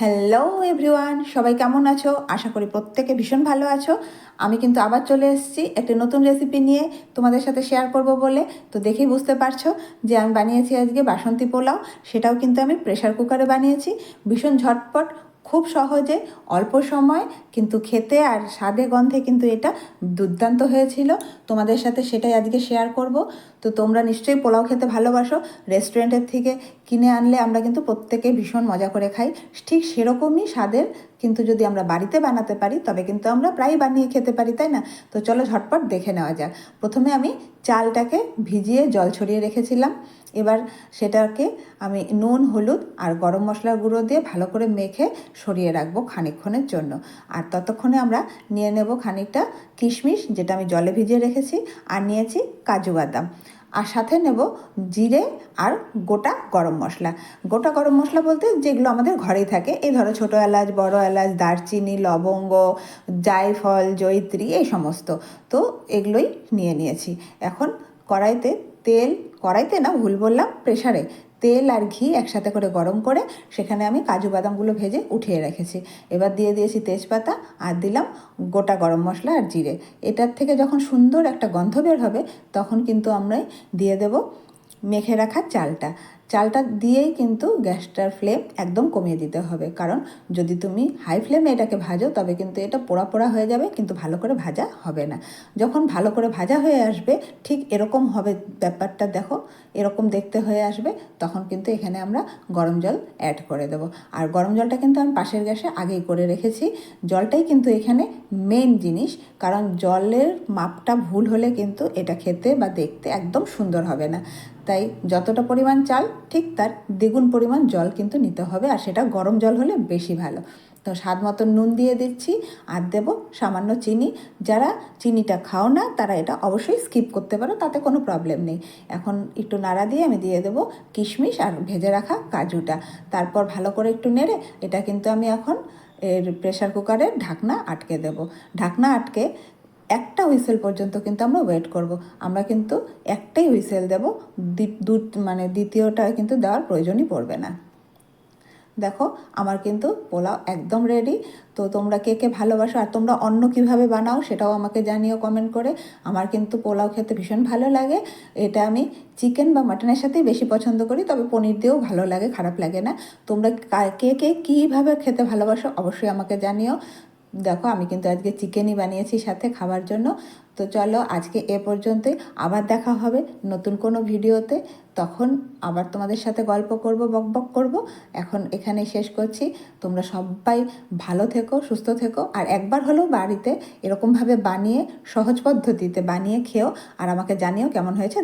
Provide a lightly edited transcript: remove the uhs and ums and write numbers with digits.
Hello everyone, সবাই কেমন আছো? আশা করি প্রত্যেকে ভীষণ ভালো আছো। আমি কিন্তু আবার চলে এসেছি একটি নতুন রেসিপি নিয়ে তোমাদের সাথে শেয়ার করব বলে। তো দেখেই বুঝতে পারছো যে আমি বানিয়েছি আজকে বাসন্তী পোলাও। সেটাও কিন্তু আমি প্রেশার কুকারে বানিয়েছি, ভীষণ ঝটপট, খুব সহজে, অল্প সময়, কিন্তু খেতে আর স্বাদে গন্ধে কিন্তু এটা দুর্দান্ত হয়েছিল। তোমাদের সাথে সেটাই আজকে শেয়ার করব। তো তোমরা নিশ্চয়ই পোলাও খেতে ভালোবাসো। রেস্টুরেন্টের থেকে কিনে আনলে আমরা কিন্তু প্রত্যেকেই ভীষণ মজা করে খাই, ঠিক সেরকমই স্বাদের কিন্তু যদি আমরা বাড়িতে বানাতে পারি তবে কিন্তু আমরা প্রায় বানিয়ে খেতে পারি, তাই না? তো চলো ঝটপট দেখে নেওয়া যাক। প্রথমে আমি চালটাকে ভিজিয়ে জল ছড়িয়ে রেখেছিলাম। এবার সেটাকে আমি নুন, হলুদ আর গরম মশলার গুঁড়ো দিয়ে ভালো করে মেখে সরিয়ে রাখবো খানিকক্ষণের জন্য। আর ততক্ষণে আমরা নিয়ে নেব খানিকটা কিশমিশ, যেটা আমি জলে ভিজিয়ে রেখেছি, আর নিয়েছি কাজু বাদাম, আর সাথে নেব জিরে আর গোটা গরম মশলা। গোটা গরম মশলা বলতে যেগুলো আমাদের ঘরেই থাকে, এই ধরো ছোটো এলাচ, বড় এলাচ, দারচিনি, লবঙ্গ, জায়ফল, জয়িত্রী, এই সমস্ত। তো এগুলোই নিয়ে নিয়েছি। এখন কড়াইতে তেল, কড়াইতে না, ভুল বললাম, প্রেসারে তেল আর ঘি একসাথে করে গরম করে সেখানে আমি কাজু বাদামগুলো ভেজে উঠিয়ে রেখেছি। এবার দিয়ে দিয়েছি তেজপাতা, আর দিলাম গোটা গরম মশলা আর জিরে। এটার থেকে যখন সুন্দর একটা গন্ধ বের হবে তখন কিন্তু আমরা দিয়ে দেব মেখে রাখা চালটা। চালটা দিয়েই কিন্তু গ্যাসটার ফ্লেম একদম কমিয়ে দিতে হবে, কারণ যদি তুমি হাই ফ্লেমে এটাকে ভাজো তবে কিন্তু এটা পোড়া পোড়া হয়ে যাবে, কিন্তু ভালো করে ভাজা হবে না। যখন ভালো করে ভাজা হয়ে আসবে, ঠিক এরকম হবে ব্যাপারটা, দেখো এরকম দেখতে হয়ে আসবে, তখন কিন্তু এখানে আমরা গরম জল অ্যাড করে দেবো। আর গরম জলটা কিন্তু আমি পাশের গ্যাসে আগেই করে রেখেছি। জলটাই কিন্তু এখানে মেন জিনিস, কারণ জলের মাপটা ভুল হলে কিন্তু এটা খেতে বা দেখতে একদম সুন্দর হবে না। তাই যতটা পরিমাণ চাল ঠিক তার দ্বিগুণ পরিমাণ জল কিন্তু নিতে হবে, আর সেটা গরম জল হলে বেশি ভালো। তো স্বাদ মতো নুন দিয়ে দিচ্ছি, আর দেবো সামান্য চিনি। যারা চিনিটা খাও না তারা এটা অবশ্যই স্কিপ করতে পারো, তাতে কোনো প্রবলেম নেই। এখন একটু নাড়া দিয়ে আমি দিয়ে দেবো কিশমিশ আর ভেজে রাখা কাজুটা। তারপর ভালো করে একটু নেড়ে এটা কিন্তু আমি এখন এর প্রেশার কুকারের ঢাকনা আটকে দেবো। ঢাকনা আটকে একটা হুইসেল পর্যন্ত কিন্তু আমরা ওয়েট করব। আমরা কিন্তু একটাই হুইসেল দেব, দ্বিতীয়টা কিন্তু দেওয়ার প্রয়োজনই পড়বে না। দেখো আমার কিন্তু পোলাও একদম রেডি। তো তোমরা কে কে ভালোবাসো আর তোমরা অন্য কিভাবে বানাও সেটাও আমাকে জানিও কমেন্ট করে। আমার কিন্তু পোলাও খেতে ভীষণ ভালো লাগে। এটা আমি চিকেন বা মাটনের সাথেই বেশি পছন্দ করি, তবে পনির দিয়েও ভালো লাগে, খারাপ লাগে না। তোমরা কে কে কীভাবে খেতে ভালোবাসো অবশ্যই আমাকে জানিও। দেখো আমি কিন্তু আজকে চিকেনই বানিয়েছি সাথে খাবার জন্য। তো চলো আজকে এ পর্যন্তই, আবার দেখা হবে নতুন কোনো ভিডিওতে। তখন আবার তোমাদের সাথে গল্প করব, বকবক করব। এখন এখানেই শেষ করছি। তোমরা সবাই ভালো থেকো, সুস্থ থেকো, আর একবার হলেও বাড়িতে এরকমভাবে বানিয়ে, সহজ পদ্ধতিতে বানিয়ে খেও, আর আমাকে জানিও কেমন হয়েছে।